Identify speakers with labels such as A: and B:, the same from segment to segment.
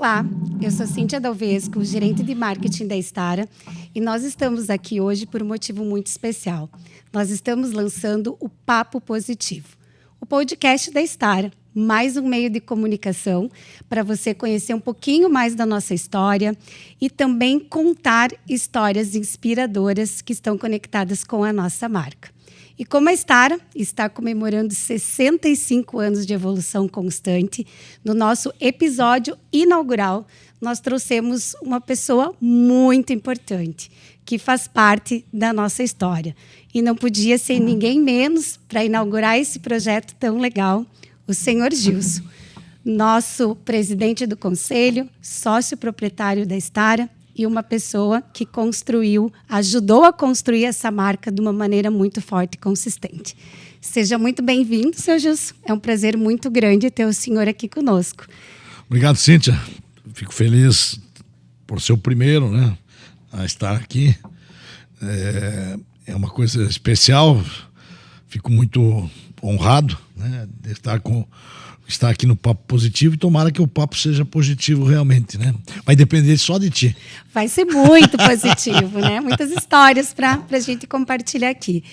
A: Olá, eu sou Cíntia Dalvesco, gerente de marketing da Stara, e nós estamos aqui hoje por um motivo muito especial. Nós estamos lançando o Papo Positivo, o podcast da Stara, mais um meio de comunicação para você conhecer um pouquinho mais da nossa história e também contar histórias inspiradoras que estão conectadas com a nossa marca. E como a Stara está comemorando 65 anos de evolução constante, no nosso episódio inaugural, nós trouxemos uma pessoa muito importante, que faz parte da nossa história. E não podia ser ninguém menos para inaugurar esse projeto tão legal, o senhor Gilson, nosso presidente do conselho, sócio proprietário da Stara, e uma pessoa que ajudou a construir essa marca de uma maneira muito forte e consistente. Seja muito bem-vindo, seu Gilson. É um prazer muito grande ter o senhor aqui conosco.
B: Obrigado, Cíntia. Fico feliz por ser o primeiro, né, a estar aqui. É uma coisa especial. Fico muito honrado, né, de estar aqui no Papo Positivo, e tomara que o papo seja positivo realmente, né? Vai depender só de ti.
A: Vai ser muito positivo, né? Muitas histórias para a gente compartilhar aqui.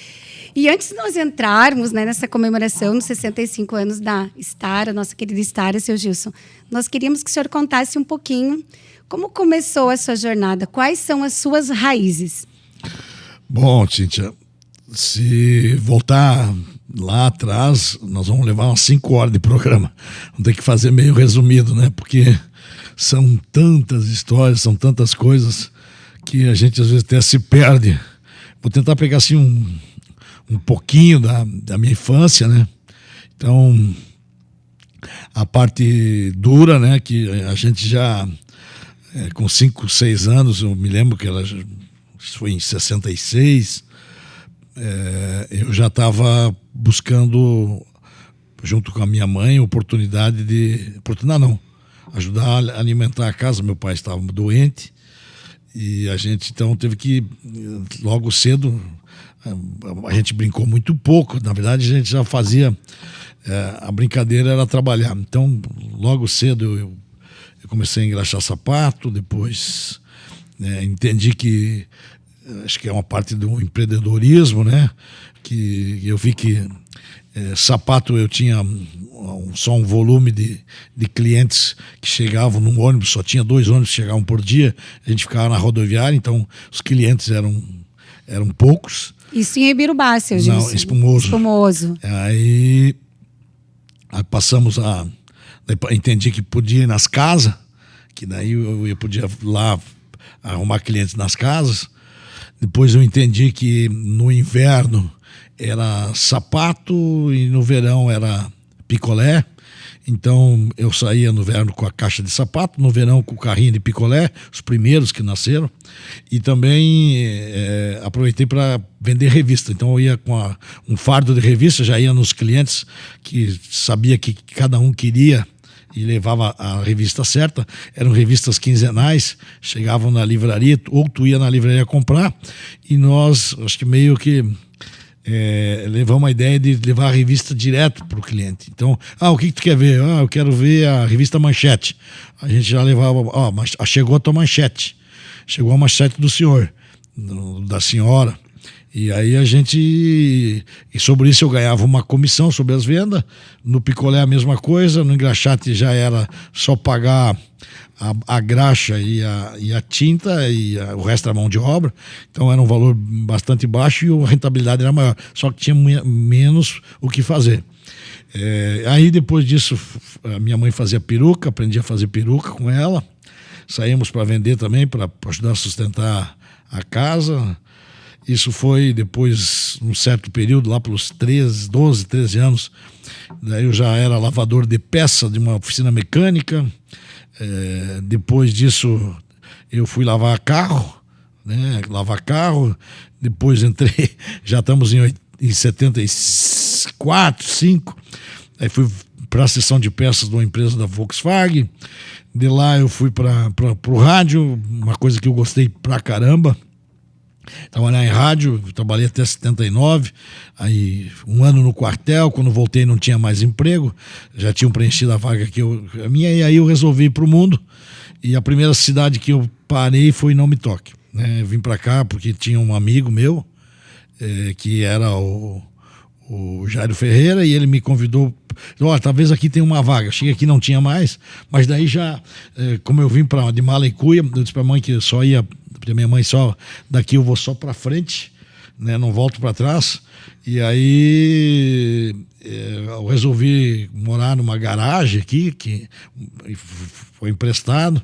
A: E antes de nós entrarmos, né, nessa comemoração dos 65 anos da Stara, nossa querida Stara, seu Gilson, nós queríamos que o senhor contasse um pouquinho como começou a sua jornada, quais são as suas raízes.
B: Bom, Cíntia, se voltar lá atrás, nós vamos levar umas 5 horas de programa. Vamos ter que fazer meio resumido, né? Porque são tantas histórias, são tantas coisas que a gente às vezes até se perde. Vou tentar pegar assim um pouquinho da minha infância, né? Então, a parte dura, né? Que a gente já, com 5, 6 anos, eu me lembro que ela foi em 66, eu já estava buscando, junto com a minha mãe, ajudar a alimentar a casa. Meu pai estava doente e a gente então teve que, logo cedo, a gente brincou muito pouco. Na verdade, a gente já fazia, a brincadeira era trabalhar. Então, logo cedo eu comecei a engraxar sapato. Depois entendi que acho que é uma parte do empreendedorismo, né? Que eu vi que sapato eu tinha só um volume de clientes que chegavam num ônibus, só tinha 2 ônibus que chegavam por dia, a gente ficava na rodoviária, então os clientes eram poucos.
A: Isso em Ibirubá, seu Gilson?
B: Não, Espumoso. Aí passamos entendi que podia ir nas casas, que daí eu podia lá arrumar clientes nas casas. Depois eu entendi que no inverno era sapato e no verão era picolé. Então eu saía no verão com a caixa de sapato, no verão com o carrinho de picolé, os primeiros que nasceram. E também aproveitei para vender revista. Então eu ia com um fardo de revista, já ia nos clientes que sabia que cada um queria e levava a revista certa. Eram revistas quinzenais, chegavam na livraria, ou tu ia na livraria comprar, e nós, acho que meio que levamos a ideia de levar a revista direto para o cliente. Então, o que tu quer ver? Eu quero ver a revista Manchete. A gente já levava, chegou a tua manchete, chegou a manchete do senhor, da senhora. E aí e sobre isso eu ganhava uma comissão sobre as vendas. No picolé a mesma coisa, no engraxate já era só pagar a graxa e a tinta, e o resto era mão de obra. Então era um valor bastante baixo e a rentabilidade era maior, só que tinha menos o que fazer. Aí depois disso a minha mãe fazia peruca, aprendi a fazer peruca com ela. Saímos para vender também, para ajudar a sustentar a casa. Isso foi depois, num certo período, lá pelos 12, 13 anos. Daí eu já era lavador de peça de uma oficina mecânica. Depois disso, eu fui lavar carro, né? Depois entrei, já estamos em 74, 75. Aí fui para a seção de peças de uma empresa da Volkswagen. De lá eu fui para o rádio, uma coisa que eu gostei pra caramba. trabalhar em rádio, trabalhei até 79, aí 1 ano no quartel, quando voltei não tinha mais emprego, já tinham preenchido a vaga a minha, e aí eu resolvi ir para o mundo, e a primeira cidade que eu parei foi Não Me Toque, né? Vim para cá porque tinha um amigo meu, que era o Jairo Ferreira, e ele me convidou, talvez aqui tenha uma vaga. Cheguei aqui, não tinha mais, mas daí já, como eu vim de mala e cuia, eu disse para a mãe que só ia, porque minha mãe só, daqui eu vou só para frente, né, não volto para trás, e aí eu resolvi morar numa garagem aqui, que foi emprestado,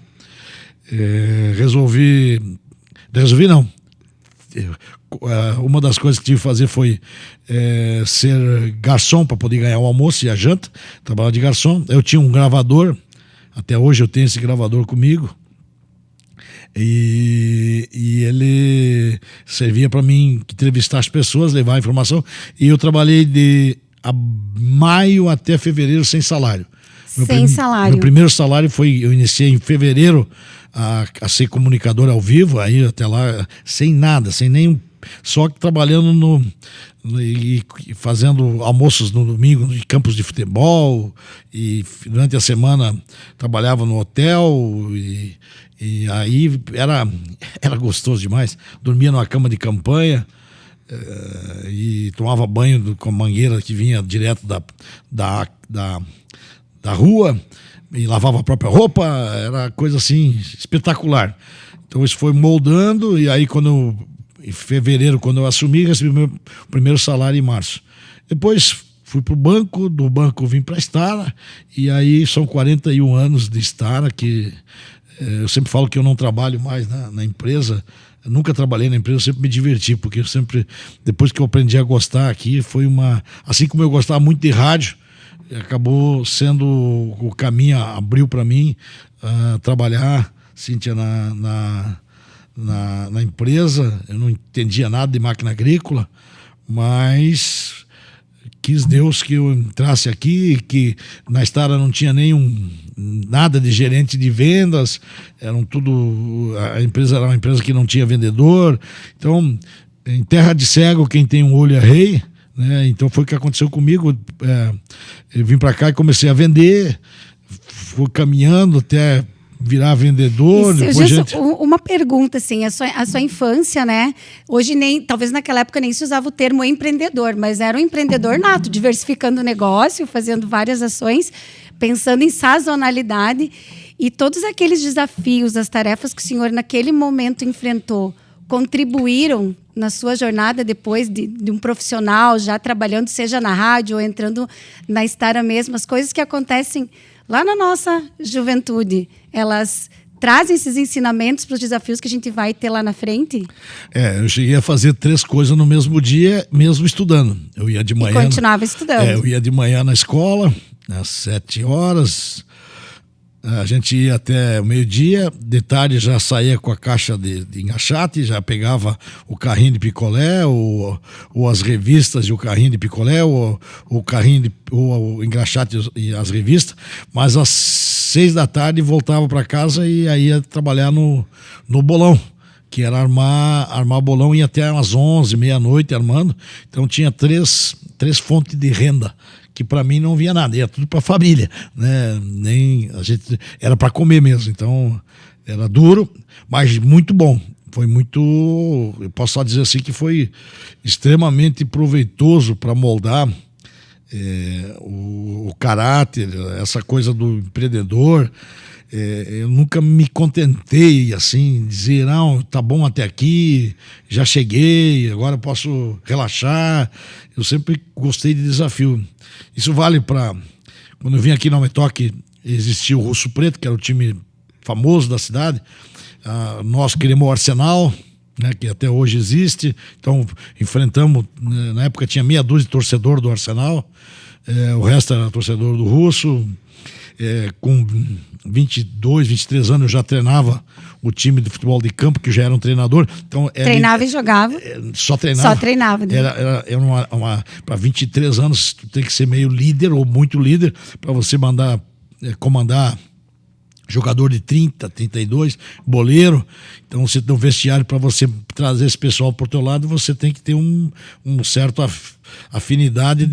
B: resolvi não, uma das coisas que tive que fazer foi ser garçom para poder ganhar o almoço e a janta, trabalhar de garçom. Eu tinha um gravador, até hoje eu tenho esse gravador comigo, e ele servia para mim entrevistar as pessoas, levar a informação, e eu trabalhei de maio até fevereiro sem salário.
A: Sem salário.
B: Meu primeiro salário eu iniciei em fevereiro a ser comunicador ao vivo, aí até lá sem nada, sem nenhum, só que trabalhando e fazendo almoços no domingo em campos de futebol, e durante a semana trabalhava no hotel, e aí era gostoso demais. Dormia numa cama de campanha, e tomava banho com a mangueira que vinha direto da rua, e lavava a própria roupa, era coisa assim espetacular. Então isso foi moldando, e aí em fevereiro, quando eu assumi, recebi meu primeiro salário em março. Depois fui para o banco, do banco vim para a Stara, e aí são 41 anos de Stara, que eu sempre falo que eu não trabalho mais na empresa. Eu nunca trabalhei na empresa, eu sempre me diverti, porque eu sempre, depois que eu aprendi a gostar aqui, assim como eu gostava muito de rádio, acabou sendo o caminho, abriu para mim trabalhar, Cíntia, na empresa. Eu não entendia nada de máquina agrícola, mas quis Deus que eu entrasse aqui, que na Stara não tinha nada de gerente de vendas, a empresa era uma empresa que não tinha vendedor. Então, em terra de cego, quem tem um olho é rei, né? Então foi o que aconteceu comigo. Eu vim para cá e comecei a vender, fui caminhando até virar vendedor.
A: Uma pergunta, assim, a sua infância, né? Hoje talvez naquela época nem se usava o termo empreendedor, mas era um empreendedor nato, diversificando o negócio, fazendo várias ações, pensando em sazonalidade, e todos aqueles desafios, as tarefas que o senhor naquele momento enfrentou, contribuíram na sua jornada depois de um profissional já trabalhando, seja na rádio ou entrando na Stara mesmo. As coisas que acontecem lá na nossa juventude, elas trazem esses ensinamentos para os desafios que a gente vai ter lá na frente?
B: Eu cheguei a fazer 3 coisas no mesmo dia, mesmo estudando. Eu ia de manhã.
A: E continuava estudando.
B: Eu ia de manhã na escola, às 7 horas. A gente ia até o meio-dia, de tarde já saía com a caixa de engaixate, já pegava o carrinho de picolé, ou as revistas e o carrinho de picolé, ou o engaixate e as revistas, mas às 6 da tarde voltava para casa e aí ia trabalhar no bolão, que era armar bolão, ia até umas 11, meia-noite armando. Então tinha três fontes de renda, que para mim não via nada, ia tudo para a família, né? Nem a gente era para comer mesmo. Então era duro, mas muito bom. Foi muito, eu posso só dizer assim, que foi extremamente proveitoso para moldar o caráter, essa coisa do empreendedor. Eu nunca me contentei assim, dizer, não, tá bom até aqui, já cheguei, agora posso relaxar. Eu sempre gostei de desafio. Isso vale para... Quando eu vim aqui no Não Me Toque, existia o Russo Preto, que era o time famoso da cidade. Nós queríamos o Arsenal, né, que até hoje existe. Então, enfrentamos... Na época tinha meia dúzia de torcedor do Arsenal. O resto era torcedor do Russo. Com 22, 23 anos eu já treinava o time de futebol de campo, que já era um treinador. Então,
A: treinava e jogava?
B: Só treinava.
A: Só treinava.
B: Era para 23 anos, tu tem que ser meio líder ou muito líder para você comandar jogador de 30, 32, boleiro. Então, você tem um vestiário para você trazer esse pessoal para o teu lado, você tem que ter um certo afinidade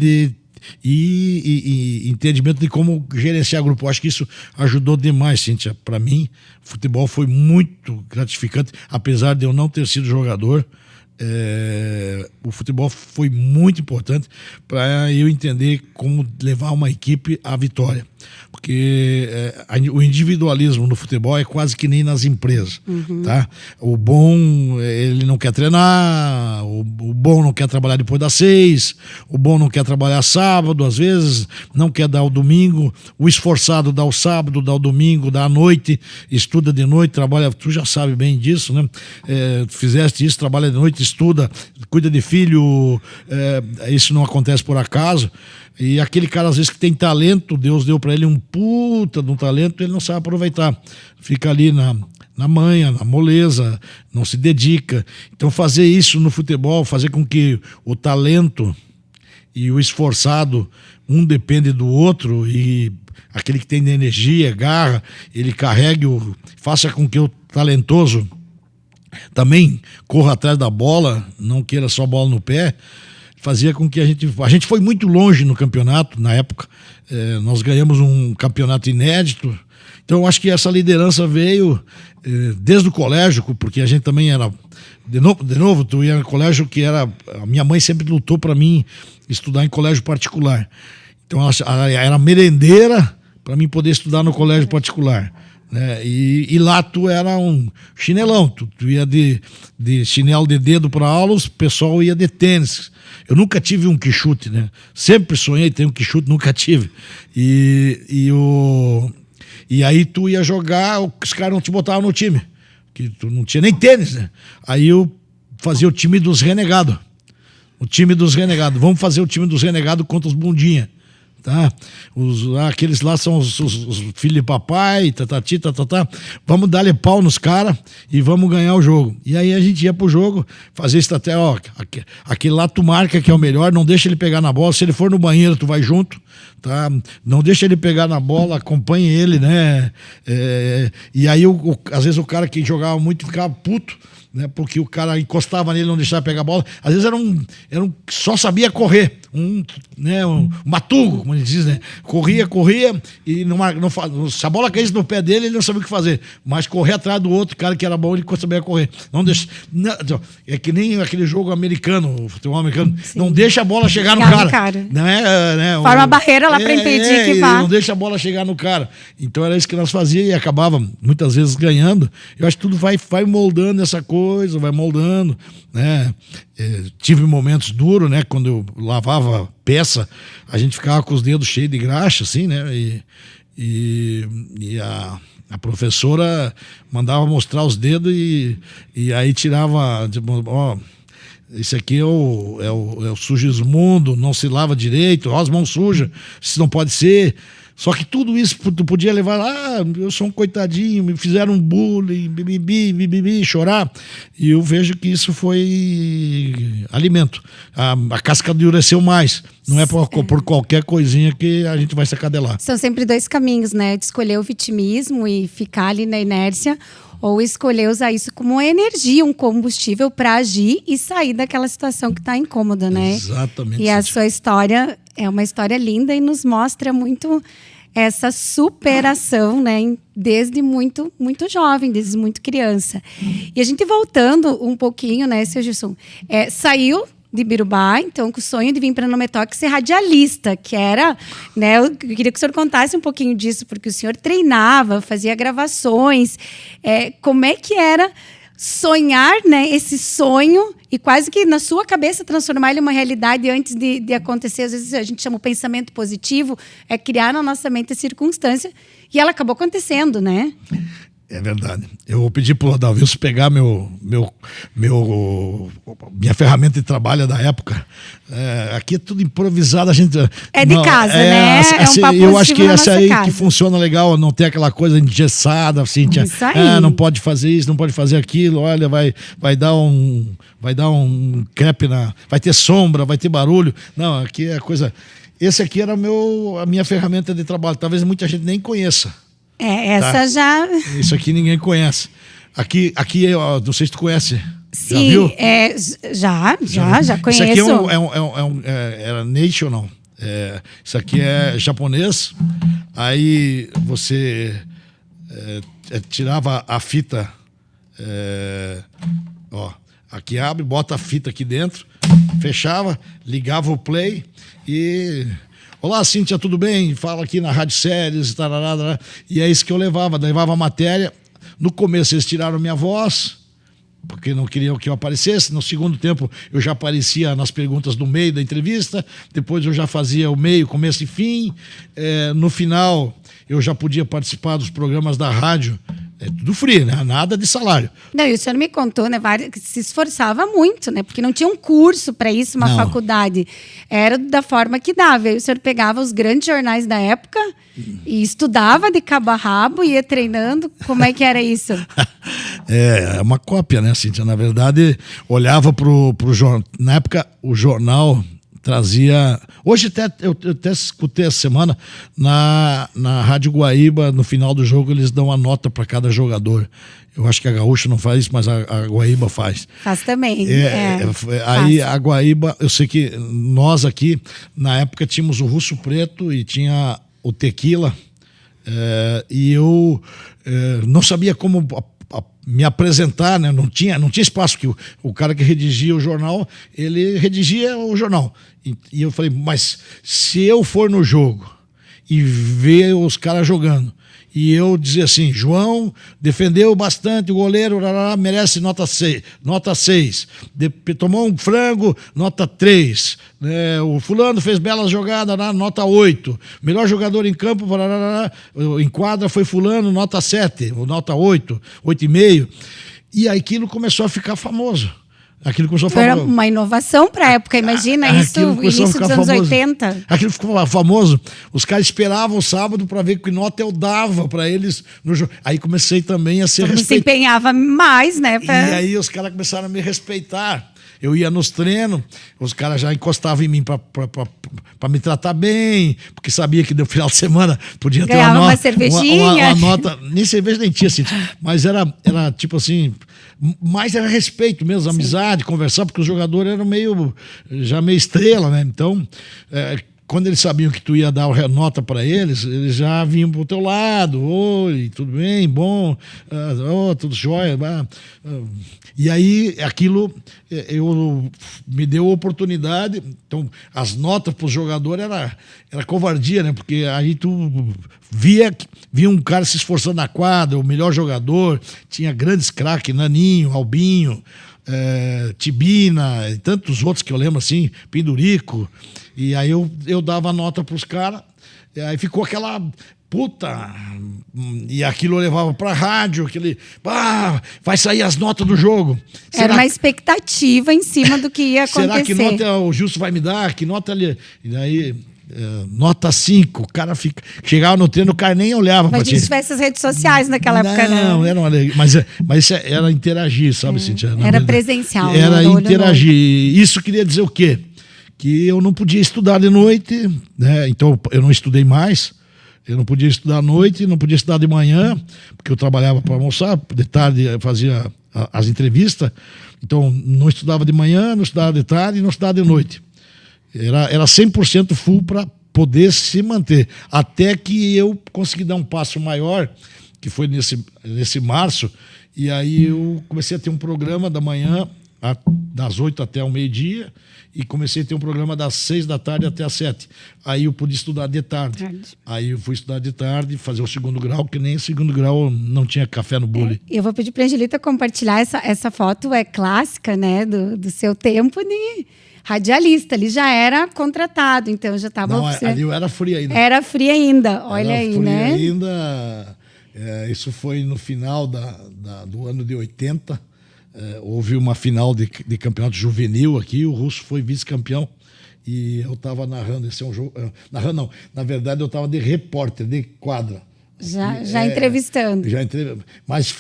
B: e entendimento de como gerenciar grupo. Eu acho que isso ajudou demais, Cíntia. Para mim, o futebol foi muito gratificante, apesar de eu não ter sido jogador. O futebol foi muito importante para eu entender como levar uma equipe à vitória, porque o individualismo no futebol é quase que nem nas empresas, tá? O bom, ele não quer treinar, o bom não quer trabalhar depois das 6, o bom não quer trabalhar sábado, às vezes não quer dar o domingo, o esforçado dá o sábado, dá o domingo, dá a noite, estuda de noite, trabalha, tu já sabe bem disso, né? Fizeste isso, trabalha de noite, estuda, cuida de filho, isso não acontece por acaso. E aquele cara, às vezes, que tem talento, Deus deu para ele um puta de um talento, ele não sabe aproveitar. Fica ali na manha, na moleza, não se dedica. Então, fazer isso no futebol, fazer com que o talento e o esforçado, um depende do outro, e aquele que tem energia, garra, ele carregue, faça com que o talentoso também corra atrás da bola, não queira só bola no pé, fazia com que a gente foi muito longe no campeonato na época. Nós ganhamos um campeonato inédito. Então eu acho que essa liderança veio desde o colégio, porque a gente também era de novo tu ia no colégio que era, a minha mãe sempre lutou para mim estudar em colégio particular. Então ela era merendeira para mim poder estudar no colégio particular. E lá tu era um chinelão, tu ia de chinelo de dedo para aula, o pessoal ia de tênis. Eu nunca tive um quichute, né? Sempre sonhei ter um quichute, nunca tive. E aí tu ia jogar, os caras não te botavam no time, que tu não tinha nem tênis, né? Aí eu fazia o time dos renegados. Vamos fazer o time dos renegados contra os bundinha. Tá? Aqueles lá são os filhos de papai, tatati, tatatá. Vamos dar-lhe pau nos caras e vamos ganhar o jogo. E aí a gente ia pro jogo, fazer estratégia, aquele lá tu marca que é o melhor, não deixa ele pegar na bola, se ele for no banheiro tu vai junto, tá? Não deixa ele pegar na bola, acompanhe ele, né? E aí às vezes o cara que jogava muito ficava puto, né, porque o cara encostava nele, não deixava pegar a bola. Às vezes só sabia correr, um matugo, como ele diz, né? Corria e se a bola caísse no pé dele, ele não sabia o que fazer, mas correr atrás do outro cara que era bom, ele sabia correr. Não deixa, é que nem aquele jogo americano, o futebol americano. Sim. Não deixa a bola chegar no cara. Forma
A: uma barreira lá para impedir que vá.
B: Não deixa a bola chegar no cara. Então era isso que nós fazíamos e acabava muitas vezes ganhando. Eu acho que tudo vai moldando essa coisa, vai moldando, né? Tive momentos duros, né? Quando eu lavava peça, a gente ficava com os dedos cheios de graxa, assim, né? E a professora mandava mostrar os dedos e aí tirava, tipo, esse aqui é o sujismundo, não se lava direito, as mãos sujas, isso não pode ser. Só que tudo isso tu podia levar lá, eu sou um coitadinho, me fizeram um bullying, bibibi, chorar. E eu vejo que isso foi alimento. A casca endureceu mais. Não é por qualquer coisinha que a gente vai se acadelar.
A: São sempre dois caminhos, né? De escolher o vitimismo e ficar ali na inércia, ou escolher usar isso como uma energia, um combustível para agir e sair daquela situação que está incômoda, né?
B: Exatamente.
A: E a sua história é uma história linda e nos mostra muito essa superação, né? Desde muito, muito jovem, desde muito criança. E a gente voltando um pouquinho, né, seu Gilson? Saiu de Birubá, então, com o sonho de vir para Nometóque ser radialista, que era, né? Eu queria que o senhor contasse um pouquinho disso, porque o senhor treinava, fazia gravações. Como é que era sonhar, né, esse sonho e quase que na sua cabeça transformar ele em uma realidade antes de acontecer? Às vezes a gente chama o pensamento positivo, criar na nossa mente a circunstância, e ela acabou acontecendo, né?
B: É verdade. Eu vou pedir pro Adalvilson pegar minha ferramenta de trabalho da época. Aqui é tudo improvisado, a gente...
A: É de casa, né? É um papo
B: eu acho que essa aí
A: casa.
B: Que funciona legal, não ter aquela coisa engessada, assim,
A: isso aí.
B: Não pode fazer isso, não pode fazer aquilo, olha, vai dar um crepe vai ter sombra, vai ter barulho. Não, aqui é coisa... Esse aqui era a minha ferramenta de trabalho, talvez muita gente nem conheça.
A: Essa
B: tá?
A: já...
B: Isso aqui ninguém conhece. Aqui não sei se tu conhece.
A: Sim,
B: já viu?
A: Já conheço.
B: Isso aqui era national. Isso aqui é japonês. Aí você tirava a fita. Aqui abre, bota a fita aqui dentro, fechava, ligava o play e... Olá, Cíntia, tudo bem? Fala aqui na Rádio Séries, tarará. E é isso que eu levava a matéria. No começo eles tiraram minha voz, porque não queriam que eu aparecesse. No segundo tempo eu já aparecia nas perguntas do meio da entrevista, depois eu já fazia o meio, começo e fim. No final eu já podia participar dos programas da rádio. Tudo free, né? Nada de salário.
A: Não, e o senhor me contou, né, que se esforçava muito, né? Porque não tinha um curso para isso, uma faculdade. Era da forma que dava. Aí o senhor pegava os grandes jornais da época e estudava de cabo a rabo, ia treinando. Como é que era isso?
B: É uma cópia, né, Cíntia? Na verdade, olhava pro jornal. Na época, o jornal trazia... Hoje eu até escutei essa semana na Rádio Guaíba, no final do jogo eles dão uma nota para cada jogador. Eu acho que a Gaúcha não faz isso, mas a Guaíba faz.
A: Faz também.
B: Aí a Guaíba, eu sei que nós aqui, na época, tínhamos o Russo Preto e tinha o Tequila, e eu não sabia como me apresentar, né? Não tinha espaço, que o cara que redigia o jornal, ele redigia o jornal. E eu falei, mas se eu for no jogo e ver os caras jogando, e eu dizer assim, João defendeu bastante, o goleiro merece nota 6, tomou um frango, nota 3, o fulano fez belas jogadas, nota 8, melhor jogador em campo, em quadra foi fulano, nota 7, nota 8, 8,5, e aquilo começou a ficar famoso. Aquilo começou a
A: Foi uma inovação para a época, imagina isso, início dos anos 80.
B: Aquilo ficou famoso. Os caras esperavam o sábado para ver que nota eu dava para eles no jogo. Aí comecei também a ser respeitado.
A: Se empenhava mais, né?
B: E aí os caras começaram a me respeitar. Eu ia nos treinos, os caras já encostavam em mim para me tratar bem, porque sabia que no final de semana podia ter
A: uma cervejinha.
B: Uma nota, nem cerveja nem tinha, assim, mas era tipo assim, mais era respeito mesmo, amizade, conversar, porque os jogadores eram meio estrela, né? Então, quando eles sabiam que tu ia dar a nota para eles já vinham pro teu lado. Oi, tudo bem? Bom? Tudo jóia? E aí, aquilo me deu oportunidade. Então, as notas para os jogadores era covardia, né? Porque aí tu via um cara se esforçando na quadra, o melhor jogador, tinha grandes craques, Naninho, Albinho, Tibina, e tantos outros que eu lembro assim, Pindurico. E aí eu dava nota pros caras, e aí ficou aquela puta, e aquilo eu levava pra rádio, vai sair as notas do jogo.
A: Era uma expectativa em cima do que ia acontecer.
B: Será que nota o Justo vai me dar? Que nota ali? E daí, nota 5, o cara chegava no treino, o cara nem olhava pra ti.
A: Mas se tivesse as redes sociais naquela época, não.
B: Não, era uma alegria. Mas isso era interagir, sabe, Cíntia?
A: Era presencial.
B: Era interagir. Isso queria dizer o quê? Que eu não podia estudar de noite, né? Então eu não estudei mais. Eu não podia estudar à noite, não podia estudar de manhã, porque eu trabalhava para almoçar, de tarde eu fazia as entrevistas. Então não estudava de manhã, não estudava de tarde e não estudava de noite. Era 100% full para poder se manter. Até que eu consegui dar um passo maior, que foi nesse março, e aí eu comecei a ter um programa da manhã, das 8 até o meio-dia, e comecei a ter um programa das 6 da tarde até as 7. Aí eu pude estudar de tarde. Aí eu fui estudar de tarde, fazer o segundo grau, que nem segundo grau não tinha café no bule.
A: Eu vou pedir para a Angelita compartilhar essa foto, clássica, né, do seu tempo de radialista. Ele já era contratado, então já estava...
B: Não, ali eu era free ainda.
A: Era free ainda, olha aí, né?
B: Ainda. Isso foi no final do ano de 80. Houve uma final de campeonato juvenil aqui, o Russo foi vice-campeão e eu estava narrando. Esse é um jogo. Narrando não, na verdade eu estava de repórter, de quadra.
A: Já entrevistando.
B: Mas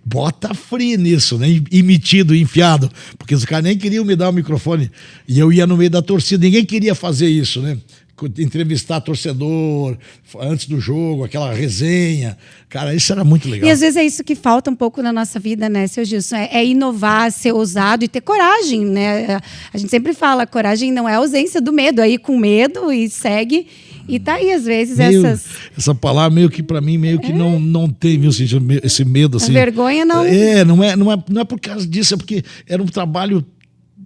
B: bota free nisso, né? E metido, enfiado, porque os caras nem queriam me dar o microfone e eu ia no meio da torcida, ninguém queria fazer isso, né? entrevistar torcedor antes do jogo, aquela resenha. Cara, isso era muito legal.
A: E às vezes é isso que falta um pouco na nossa vida, né, seu Gilson? É inovar, ser ousado e ter coragem, né? A gente sempre fala, coragem não é ausência do medo, é ir com medo e segue. E tá aí, às vezes,
B: essa palavra meio que, para mim, meio que não tem, viu, esse medo, assim.
A: A vergonha não...
B: Não é por causa disso, é porque era um trabalho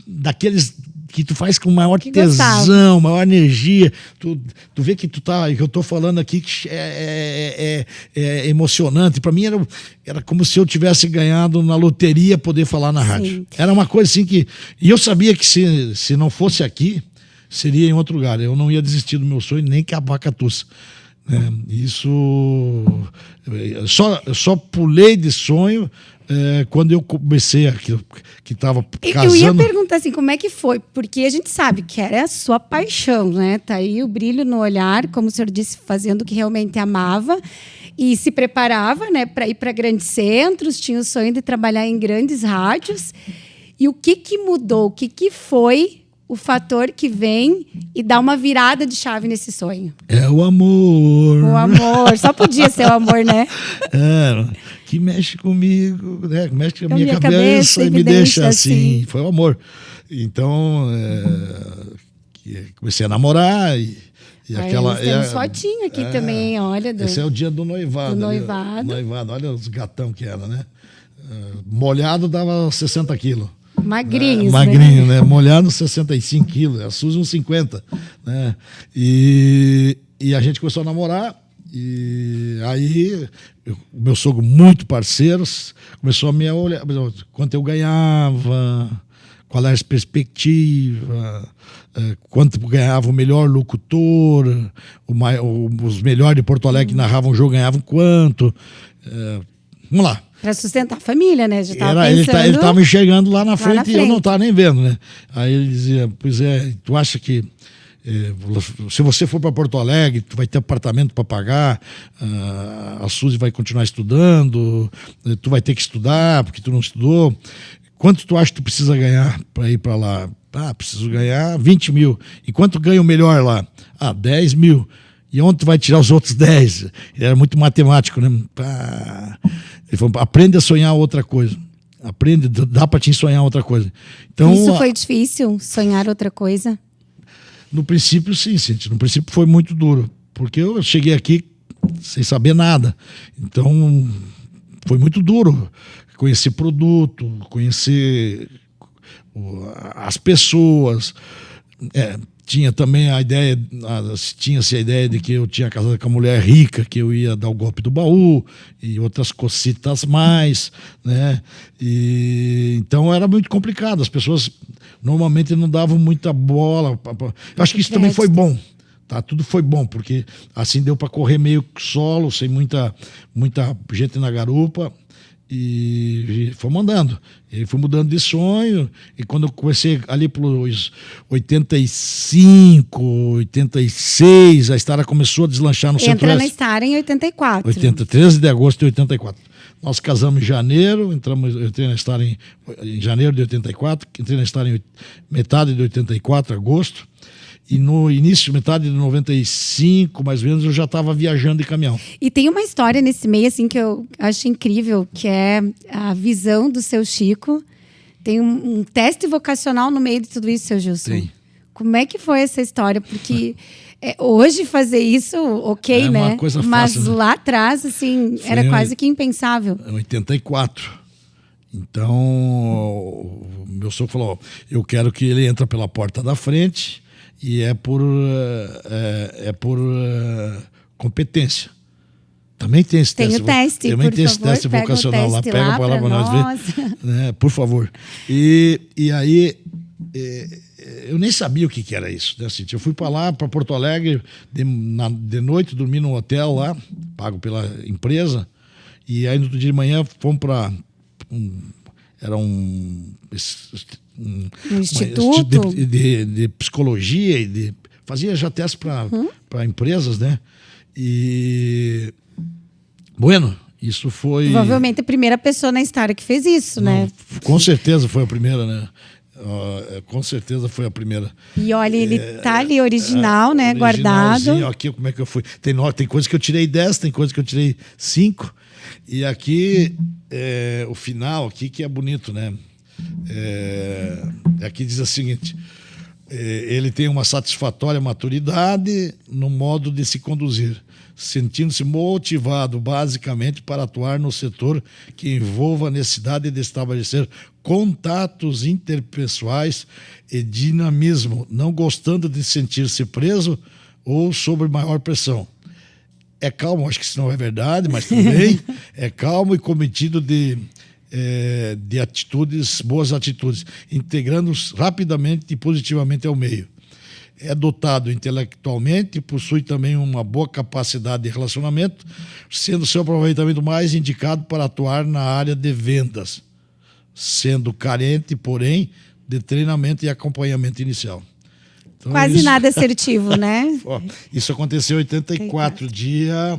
B: daqueles que tu faz com maior tesão, maior energia. Tu vê que que eu tô falando aqui que é emocionante. Para mim era como se eu tivesse ganhado na loteria poder falar na rádio.
A: Sim.
B: Era uma coisa assim que... E eu sabia que se não fosse aqui, seria em outro lugar. Eu não ia desistir do meu sonho, nem que a vaca tussa. Isso... Só pulei de sonho quando eu comecei aqui, que estava casando.
A: Eu ia perguntar assim, como é que foi? Porque a gente sabe que era a sua paixão, né? Tá aí o brilho no olhar, como o senhor disse, fazendo o que realmente amava e se preparava, né, para ir para grandes centros, tinha o sonho de trabalhar em grandes rádios. E o que mudou? O que foi o fator que vem e dá uma virada de chave nesse sonho?
B: É o amor.
A: O amor. Só podia ser o amor, né?
B: Que mexe comigo, né? Mexe com a minha cabeça e me deixa assim. Foi o amor. Então, comecei a namorar e aquela...
A: Temos fotinho aqui também, olha.
B: Esse é o dia do noivado.
A: Noivado.
B: Olha os gatão que era, né? Molhado dava 60 quilos.
A: Magrinhos,
B: magrinho, né? Molhado 65 quilos, a Suzy uns 50, né? E a gente começou a namorar e aí o meu sogro, muito parceiros, começou a me olhar quanto eu ganhava, qual era a perspectiva, quanto ganhava o melhor locutor, os melhores de Porto Alegre que narravam o jogo ganhavam quanto. Vamos lá.
A: Para sustentar a família, né? Já tava
B: ele estava enxergando lá na frente e eu não estava nem vendo, né? Aí ele dizia, pois tu acha que se você for para Porto Alegre, tu vai ter apartamento para pagar, a Suzy vai continuar estudando, tu vai ter que estudar porque tu não estudou. Quanto tu acha que tu precisa ganhar para ir para lá? Preciso ganhar 20 mil. E quanto ganha o melhor lá? 10 mil. E onde tu vai tirar os outros 10? Ele era muito matemático, né? Ele falou, aprende a sonhar outra coisa. Aprende, dá para te sonhar outra coisa. Então,
A: isso foi difícil, sonhar outra coisa?
B: No princípio, sim, Cíntia. No princípio foi muito duro. Porque eu cheguei aqui sem saber nada. Então, foi muito duro. Conhecer produto, conhecer as pessoas. Tinha também a ideia, tinha-se a ideia de que eu tinha casado com uma mulher rica, que eu ia dar o golpe do baú e outras cositas mais, né? Então era muito complicado. As pessoas normalmente não davam muita bola. Eu acho que isso também foi bom. Tá? Tudo foi bom, porque assim deu para correr meio solo, sem muita gente na garupa. E fomos andando. E fui mudando de sonho. E quando eu comecei ali pelos 85, 86, a Estara começou a deslanchar no Centro-Oeste.
A: Entra na Estara em 84.
B: 13 de agosto de 84. Nós casamos em janeiro, eu entrei na Estara em janeiro de 84, entrei na Estara em metade de 84, agosto. E no início, metade de 95, mais ou menos, eu já estava viajando de caminhão.
A: E tem uma história nesse meio, assim, que eu acho incrível, que é a visão do seu Chico. Tem um teste vocacional no meio de tudo isso, seu Gilson.
B: Tem.
A: Como é que foi essa história? Porque hoje fazer isso, ok, né?
B: Uma coisa
A: mas
B: fácil, né?
A: lá atrás, assim, era quase que impensável.
B: Em 84. Então, o meu sogro falou, eu quero que ele entre pela porta da frente... E é por competência. Também tem esse teste.
A: Tem o teste,
B: também
A: por
B: tem esse
A: favor,
B: teste vocacional lá. Pega a palavra para nós ver. Né, por favor. E aí, eu nem sabia o que era isso. Né, assim, eu fui para lá, para Porto Alegre, de noite, dormi num hotel lá, pago pela empresa. E aí, no outro dia de manhã, fomos para era um
A: instituto
B: de psicologia e fazia já testes para empresas, né? E bueno, isso foi
A: provavelmente a primeira pessoa na história que fez isso, né?
B: Com certeza foi a primeira, né? Com certeza foi a primeira.
A: E olha, ele tá ali original, né? Guardado.
B: Aqui, como é que eu fui? Tem coisas que eu tirei 10, tem coisas que eu tirei 5. E aqui, o final aqui que é bonito, né? Aqui diz o seguinte: ele tem uma satisfatória maturidade no modo de se conduzir, sentindo-se motivado basicamente para atuar no setor que envolva a necessidade de estabelecer contatos interpessoais e dinamismo, não gostando de sentir-se preso ou sob maior pressão. É calmo, acho que isso não é verdade, mas também é calmo e cometido de boas atitudes, integrando-os rapidamente e positivamente ao meio. É dotado intelectualmente, possui também uma boa capacidade de relacionamento, sendo seu aproveitamento mais indicado para atuar na área de vendas, sendo carente, porém, de treinamento e acompanhamento inicial. Então,
A: quase nada assertivo, né?
B: Isso aconteceu em 84, dia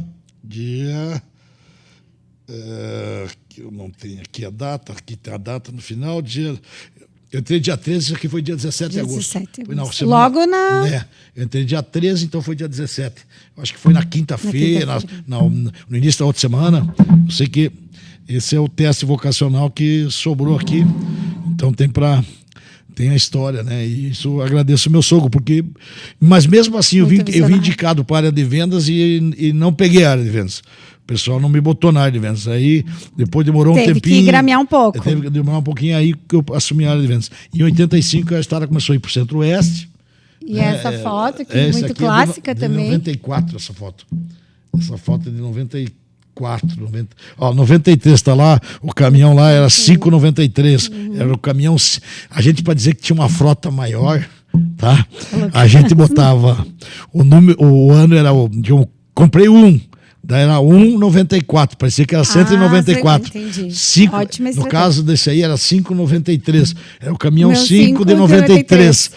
B: que eu não tenho aqui a data, aqui tem a data no final, eu entrei dia 13, isso aqui foi dia 17 de agosto.
A: Logo na...
B: eu entrei dia 13, então foi dia 17. Eu acho que foi na quinta-feira, no início da outra semana. Eu sei que esse é o teste vocacional que sobrou aqui. Então tem a história, né? E isso eu agradeço ao meu sogro, mas mesmo assim eu vim indicado para a área de vendas e não peguei a área de vendas. O pessoal não me botou na área de vendas. Aí depois demorou um tempinho.
A: Teve que gramear um pouco.
B: Teve que demorar um pouquinho aí que eu assumi a área de vendas. Em 85 a história começou a ir para o Centro-Oeste.
A: E essa foto aqui, muito clássica também.
B: De 94 essa foto. Essa foto é de 94, 93 está lá, o caminhão lá era 5,93. Era o caminhão. A gente, para dizer que tinha uma frota maior, tá? A gente botava o ano era eu comprei daí era 1,94, parecia que era 194.
A: Entendi.
B: 5, no caso desse aí era 5,93. Era o caminhão 5 de 93.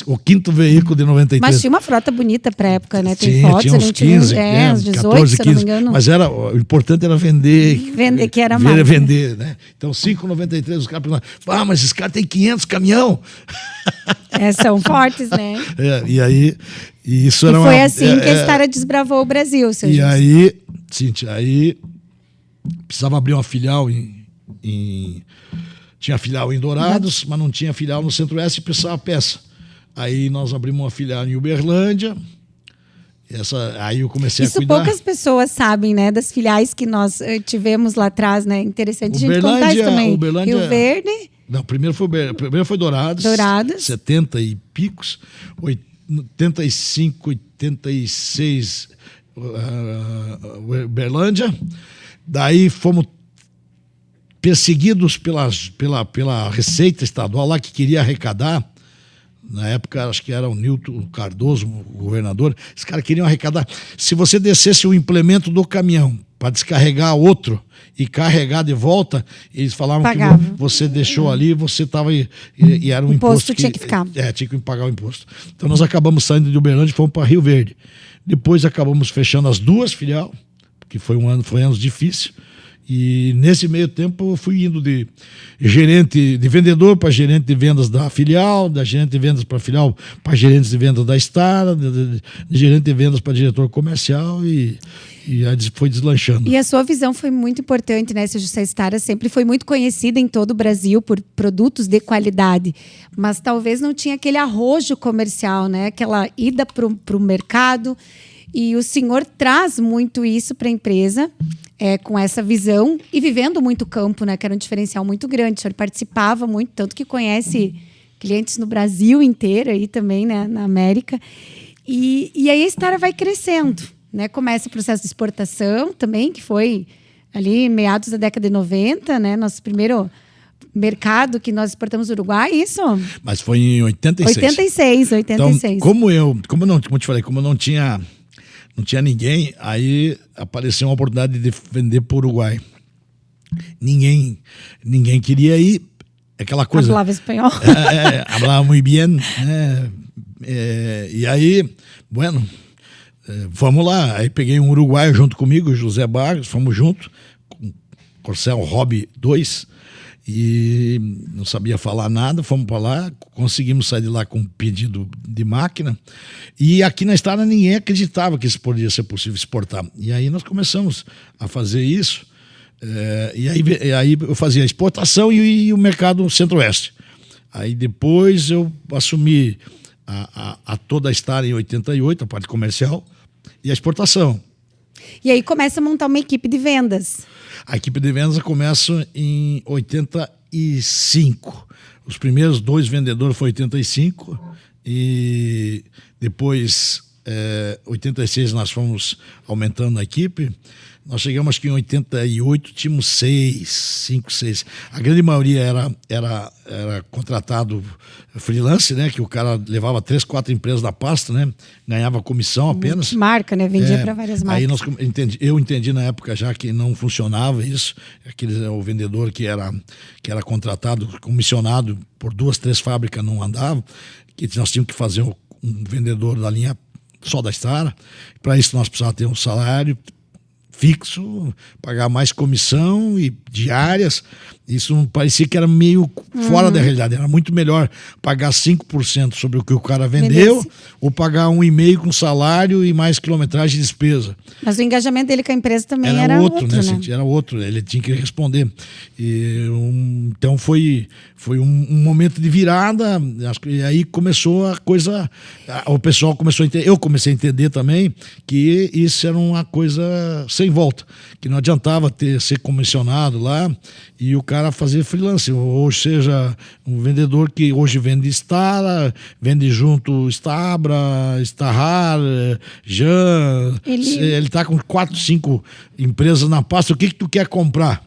B: O quinto veículo de 93.
A: Mas tinha uma frota bonita pra época, né? Tem
B: tinha,
A: fotos,
B: tinha uns 15,
A: uns 18,
B: 14, 15,
A: se não me engano.
B: Mas o importante era vender.
A: Vender, que era mais.
B: Vender, né? Então 5,93, os caras perguntaram, mas esses caras têm 500 caminhão.
A: São fortes, né?
B: E aí... E isso era
A: foi assim que a história desbravou o Brasil, seu
B: E aí, Cíntia, precisava abrir uma filial tinha filial em Dourados, mas não tinha filial no Centro-Oeste e precisava peça. Aí nós abrimos uma filial em Uberlândia. Aí eu comecei a cuidar.
A: Isso poucas pessoas sabem, né? Das filiais que nós tivemos lá atrás, né? Interessante a gente contar isso também. Rio Verde.
B: Não, primeiro foi Dourados. 70 e picos. 85, 86, Uberlândia. Daí fomos perseguidos pela Receita Estadual lá, que queria arrecadar. Na época, acho que era o Nilton Cardoso, o governador. Esses caras queriam arrecadar. Se você descesse o implemento do caminhão para descarregar outro e carregar de volta, eles falavam
A: Pagava.
B: Que você deixou ali, você estava... E era um imposto
A: tinha que ficar.
B: Tinha que pagar o imposto. Então nós acabamos saindo de Uberlândia e fomos para Rio Verde. Depois acabamos fechando as duas filiais, porque foi anos difíceis. E nesse meio tempo eu fui indo de gerente de vendedor para gerente de vendas da filial, da gerente de vendas para filial para gerente de vendas da Star, de gerente de vendas para diretor comercial e aí foi deslanchando.
A: E a sua visão foi muito importante, né? A Star sempre foi muito conhecida em todo o Brasil por produtos de qualidade, mas talvez não tinha aquele arrojo comercial, né? Aquela ida para o mercado. E o senhor traz muito isso para a empresa, com essa visão e vivendo muito campo, né? Que era um diferencial muito grande. O senhor participava muito, tanto que conhece clientes no Brasil inteiro aí também, né? Na América. E aí a Star vai crescendo, né? Começa o processo de exportação também, que foi ali meados da década de 90, né? Nosso primeiro mercado que nós exportamos no Uruguai, isso?
B: Mas foi em 86.
A: 86.
B: Então, como eu te falei, como não tinha ninguém, aí apareceu uma oportunidade de vender para o Uruguai. Ninguém queria ir. Aquela coisa.
A: Falava espanhol.
B: Falava muito bem. Né? E aí, bueno, vamos lá. Aí peguei um uruguaio junto comigo, José Barros, fomos juntos, com Corcel Hobby 2. e não sabia falar nada, fomos para lá, conseguimos sair de lá com um pedido de máquina, e aqui na Estara ninguém acreditava que isso poderia ser possível exportar. E aí nós começamos a fazer isso, e aí eu fazia a exportação e o mercado centro-oeste. Aí depois eu assumi a toda a Estara em 88, a parte comercial, e a exportação.
A: E aí começa a montar uma equipe de vendas.
B: A equipe de vendas começa em 85. Os primeiros 2 vendedores foram 85 e depois, 86, nós fomos aumentando a equipe. Nós chegamos, acho que em 88, tínhamos 5, 6. A grande maioria era contratado freelance, né? Que o cara levava 3, 4 empresas da pasta, né? Ganhava comissão apenas.
A: Marca, né? Vendia para várias marcas.
B: Aí eu entendi na época já que não funcionava isso. O vendedor que era contratado, comissionado por 2, 3 fábricas não andava. Que nós tínhamos que fazer um vendedor da linha só da Estara. Para isso nós precisávamos ter um salário fixo, pagar mais comissão e diárias. Isso parecia que era meio fora da realidade. Era muito melhor pagar 5% sobre o que o cara vendeu ou pagar 1,5% com salário e mais quilometragem e despesa.
A: Mas o engajamento dele com a empresa também era outro, né?
B: Era outro, ele tinha que responder. Então foi um momento de virada, e aí começou a coisa, o pessoal começou a entender, eu comecei a entender também que isso era uma coisa sem volta, que não adiantava ser comissionado lá e o cara fazer freelance, ou seja, um vendedor que hoje vende Estara, vende junto Stabra, Starrar, Jan, ele está com 4, 5 empresas na pasta, o que tu quer comprar?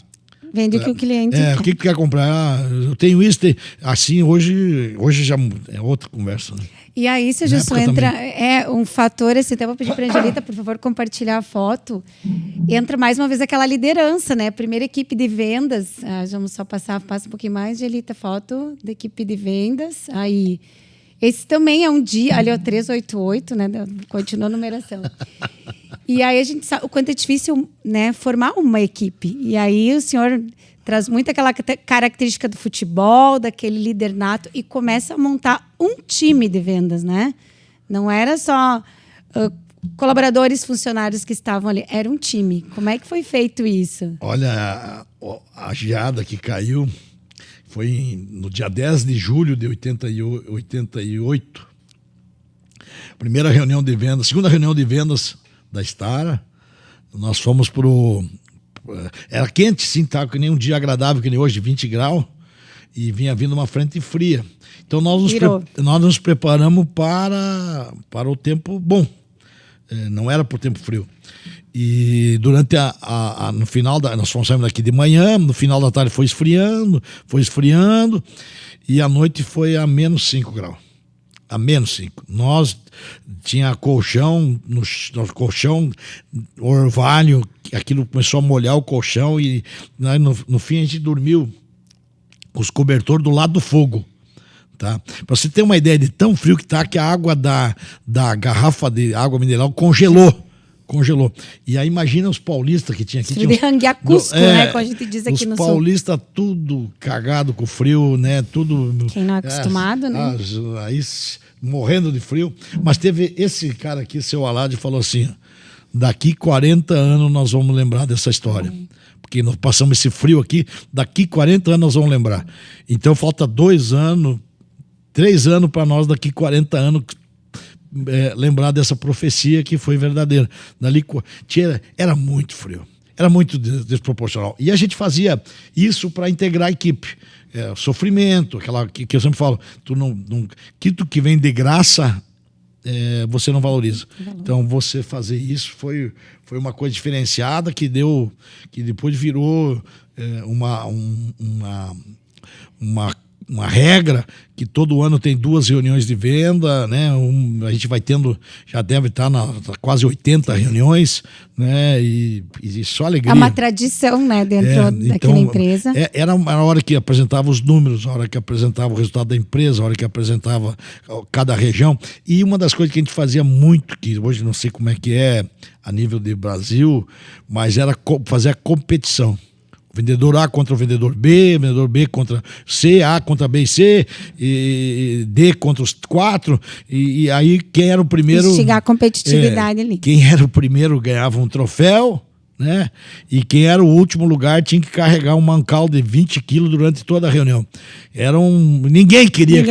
A: Vende o que o cliente
B: o que tu quer comprar? Eu tenho isso, assim, hoje já é outra conversa, né?
A: E aí, se Justo entra, um fator, esse até vou pedir para a Angelita, por favor, compartilhar a foto, entra mais uma vez aquela liderança, né? Primeira equipe de vendas, vamos só passa um pouquinho mais, Angelita, foto da equipe de vendas, aí, esse também é um dia, ali é o 388, né? Continua a numeração. E aí a gente sabe o quanto é difícil, né, formar uma equipe, e aí o senhor traz muito aquela característica do futebol, daquele líder nato, e começa a montar um time de vendas, né? Não era só colaboradores, funcionários que estavam ali, era um time. Como é que foi feito isso?
B: Olha, a geada que caiu foi no dia 10 de julho de 88. Primeira reunião de vendas, segunda reunião de vendas da Estara. Nós fomos era quente, sim, tá? Que nem um dia agradável, que nem hoje, 20 graus, e vinha vindo uma frente fria. Então nós nos preparamos para o tempo bom. Não era para o tempo frio. E durante no final nós fomos saindo daqui de manhã, no final da tarde foi esfriando, e a noite foi a menos 5 graus. A menos 5. Nós tinha colchão, no colchão, orvalho, aquilo começou a molhar o colchão e no fim a gente dormiu com os cobertores do lado do fogo. Tá? Para você ter uma ideia de tão frio que tá, que a água da garrafa de água mineral congelou. E aí imagina os paulistas que tinha aqui.
A: De ranguear Cusco, né? Como a gente diz aqui no sul. Os
B: paulistas tudo cagado com frio, né? Tudo.
A: Quem não é acostumado, né?
B: Aí morrendo de frio. Mas teve esse cara aqui, seu Alad, falou assim: daqui 40 anos nós vamos lembrar dessa história. Porque nós passamos esse frio aqui, daqui 40 anos nós vamos lembrar. Então falta 2 anos, 3 anos para nós, daqui 40 anos. Lembrar dessa profecia que foi verdadeira. Era muito frio, era muito desproporcional. E a gente fazia isso para integrar a equipe. Sofrimento, aquela que eu sempre falo, quito que vem de graça, você não valoriza. Então você fazer isso foi uma coisa diferenciada que depois virou uma regra, que todo ano tem 2 reuniões de venda, né? A gente vai tendo, já deve estar quase 80 reuniões, né? E só alegria.
A: É uma tradição, né, dentro daquela empresa.
B: Era a hora que apresentava os números, a hora que apresentava o resultado da empresa, a hora que apresentava cada região. E uma das coisas que a gente fazia muito, que hoje não sei como é que é a nível de Brasil, mas era fazer a competição. Vendedor A contra o vendedor B contra C, A contra B e C, e D contra os 4. E aí quem era o primeiro...
A: Instigar a competitividade ali.
B: Quem era o primeiro ganhava um troféu, né? E quem era o último lugar tinha que carregar um mancal de 20 quilos durante toda a reunião. Ninguém queria,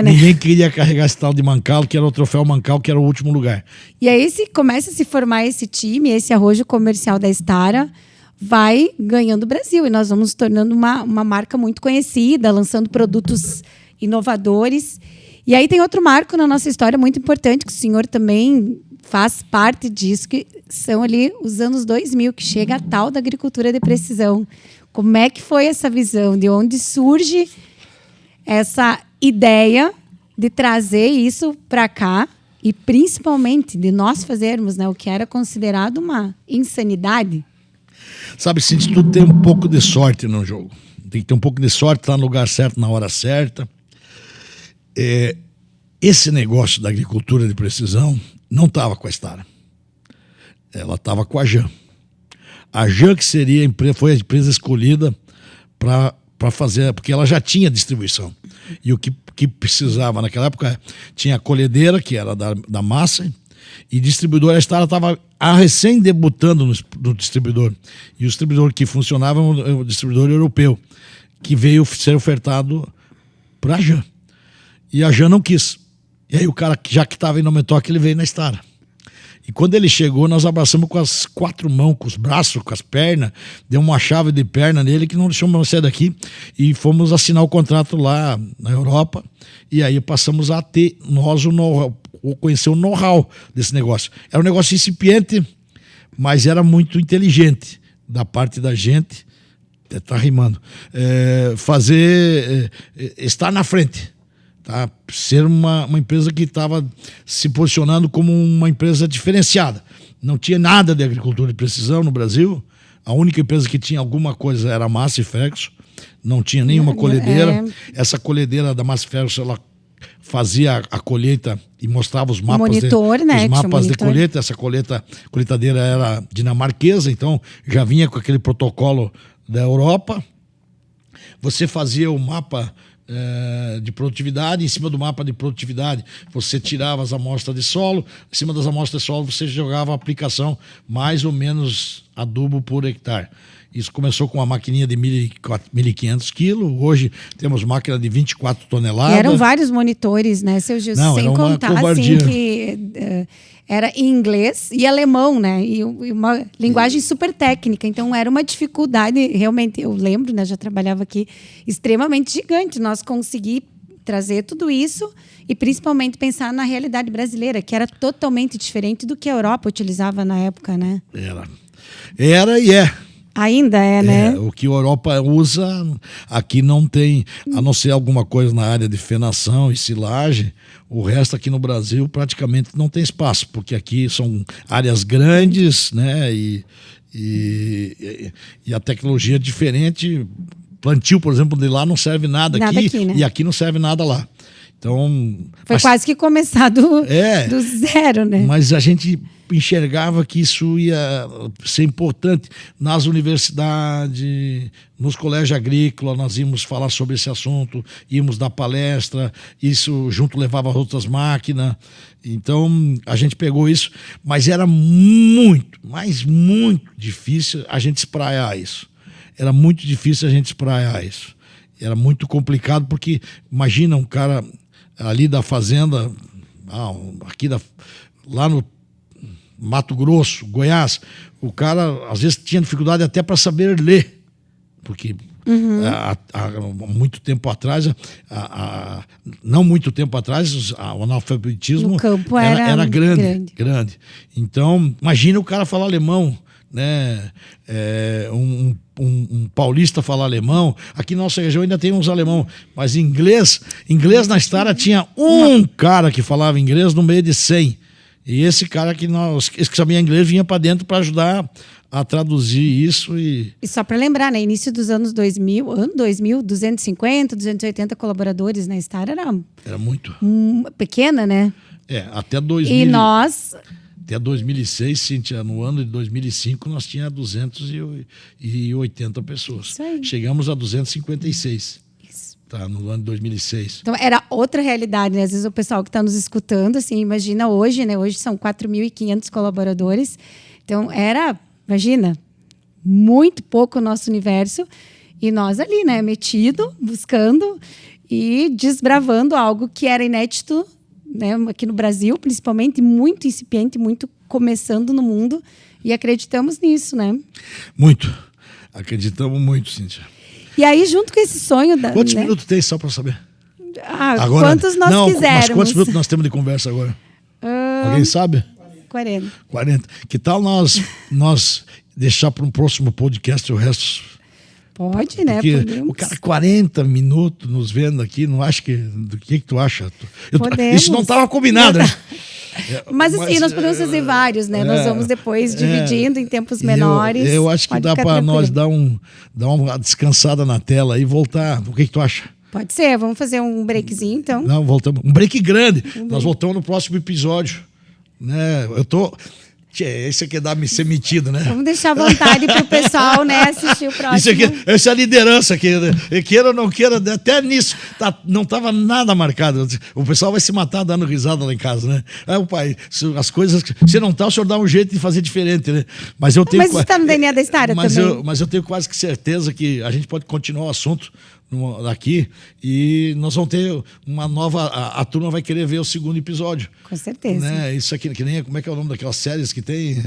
A: né?
B: Ninguém queria carregar esse tal de mancal, que era o troféu mancal, que era o último lugar.
A: E aí começa a se formar esse time, esse arrojo comercial da Stara vai ganhando o Brasil. E nós vamos nos tornando uma marca muito conhecida, lançando produtos inovadores. E aí tem outro marco na nossa história muito importante, que o senhor também faz parte disso, que são ali os anos 2000, que chega a tal da agricultura de precisão. Como é que foi essa visão? De onde surge essa ideia de trazer isso para cá e, principalmente, de nós fazermos, né, o que era considerado uma insanidade?
B: Sabe, Cintia, tudo tem um pouco de sorte no jogo. Tem que ter um pouco de sorte, estar no lugar certo, na hora certa. Esse negócio da agricultura de precisão não estava com a Stara. Ela estava com a Jan. A Jan que foi a empresa escolhida para fazer, porque ela já tinha distribuição. E o que precisava naquela época tinha a colhedeira, que era da massa, e distribuidor. A Stara estava recém-debutando no distribuidor. E o distribuidor que funcionava era o distribuidor europeu, que veio ser ofertado para a Jan. E a Jan não quis. E aí o cara, já que estava em Nometoc, ele veio na Stara. E quando ele chegou, nós abraçamos com as 4 mãos, com os braços, com as pernas, deu uma chave de perna nele que não deixou mais sair daqui, e fomos assinar o contrato lá na Europa, e aí passamos a ter nós o know-how, conhecer o know-how desse negócio. Era um negócio incipiente, mas era muito inteligente da parte da gente, tá rimando, estar na frente. Tá? Ser uma empresa que estava se posicionando como uma empresa diferenciada. Não tinha nada de agricultura de precisão no Brasil. A única empresa que tinha alguma coisa era a Massey Ferguson. Não tinha nenhuma colhedeira. Essa colhedeira da Massey Ferguson, ela fazia a colheita e mostrava os mapas, os mapas de colheita. Essa colheitadeira era dinamarquesa, então já vinha com aquele protocolo da Europa. Você fazia o mapa de produtividade. Em cima do mapa de produtividade você tirava as amostras de solo, em cima das amostras de solo você jogava a aplicação mais ou menos adubo por hectare. Isso começou com uma maquininha de 1.500 quilos, hoje temos máquina de 24 toneladas.
A: E eram vários monitores, né, seu Gilson?
B: Não,
A: sem contar assim, que era em inglês e alemão, né? E uma linguagem super técnica. Então era uma dificuldade, realmente, eu lembro, né? Já trabalhava aqui, extremamente gigante. Nós conseguimos trazer tudo isso e principalmente pensar na realidade brasileira, que era totalmente diferente do que a Europa utilizava na época, né?
B: Era e é.
A: Ainda é, né?
B: O que a Europa usa, aqui não tem, a não ser alguma coisa na área de fenação e silagem, o resto aqui no Brasil praticamente não tem espaço, porque aqui são áreas grandes, né? E a tecnologia é diferente. Plantio, por exemplo, de lá não serve nada aqui, né? E aqui não serve nada lá. Então,
A: foi quase que começar do zero, né?
B: Mas a gente enxergava que isso ia ser importante nas universidades, nos colégios agrícolas. Nós íamos falar sobre esse assunto, íamos dar palestra, isso junto levava outras máquinas. Então a gente pegou isso, mas era muito, mas muito difícil a gente espraiar isso. Era muito difícil a gente espraiar isso. Era muito complicado, porque imagina um cara ali da fazenda, lá no Mato Grosso, Goiás, o cara às vezes tinha dificuldade até para saber ler, porque há muito tempo atrás, não muito tempo atrás, o analfabetismo
A: no campo
B: era grande. Então, imagina o cara falar alemão, né? Um paulista falar alemão. Aqui na nossa região ainda tem uns alemão, mas inglês na Stara tinha um cara que falava inglês no meio de 100. E esse cara que sabia inglês vinha para dentro para ajudar a traduzir isso. E
A: só para lembrar, né? Início dos anos 2000, 250, 280 colaboradores na Stara era
B: muito
A: pequena, né?
B: Até 2000.
A: E nós
B: Até 2006, Cíntia, no ano de 2005, nós tínhamos 280 pessoas.
A: Isso aí.
B: Chegamos a 256.
A: Isso.
B: Tá, no ano de 2006.
A: Então, era outra realidade, né? Às vezes o pessoal que está nos escutando, assim, imagina hoje, né? Hoje são 4.500 colaboradores. Então, imagina, muito pouco o nosso universo. E nós ali, né? Metido, buscando e desbravando algo que era inédito, né? Aqui no Brasil, principalmente, muito incipiente, muito começando no mundo. E acreditamos nisso, né?
B: Muito. Acreditamos muito, Cíntia.
A: E aí, junto com esse sonho...
B: Quantos
A: né?
B: minutos tem só para saber?
A: Agora, quantos nós quisermos.
B: Mas quantos minutos nós temos de conversa agora? Alguém sabe?
A: 40.
B: 40. Que tal nós deixar para um próximo podcast o resto?
A: Pode, né?
B: Porque
A: Podemos.
B: o cara 40 minutos nos vendo aqui, não acho que... Do que tu acha?
A: Podemos.
B: Isso não estava combinado, né?
A: Mas assim, nós podemos fazer vários, né? Nós vamos depois dividindo em tempos menores.
B: Eu acho que dá para nós dar uma descansada na tela e voltar. O que tu acha?
A: Pode ser, vamos fazer um breakzinho, então.
B: Não, voltamos. Um break grande. Nós voltamos no próximo episódio. Né? Esse aqui dá me ser metido, né?
A: Vamos deixar à vontade para o pessoal, né, assistir o próximo.
B: Essa é a liderança aqui. Né? Queira ou não queira, até nisso não estava nada marcado. O pessoal vai se matar dando risada lá em casa, né? O pai, as coisas... Se não tá, o senhor dá um jeito de fazer diferente, né? Mas eu tenho...
A: Mas isso está no DNA da Estara também.
B: Mas eu tenho quase que certeza que a gente pode continuar o assunto aqui e nós vamos ter uma nova... A turma vai querer ver o segundo episódio.
A: Com certeza.
B: Né? Isso aqui, que nem... Como é que é o nome daquelas séries que tem?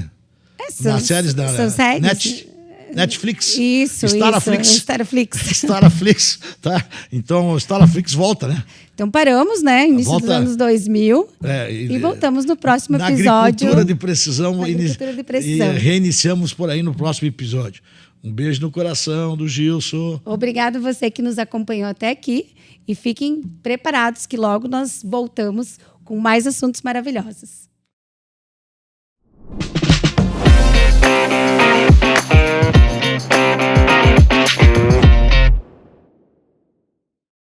A: Nas
B: séries da
A: são séries?
B: Netflix.
A: Isso.
B: Staraflix, tá? Então, o Staraflix volta, né?
A: Então paramos, né? Início dos anos 2000. E voltamos no próximo episódio.
B: Agricultura de precisão.
A: Agricultura de precisão.
B: E reiniciamos por aí no próximo episódio. Um beijo no coração do Gilson.
A: Obrigado você que nos acompanhou até aqui. E fiquem preparados que logo nós voltamos com mais assuntos maravilhosos.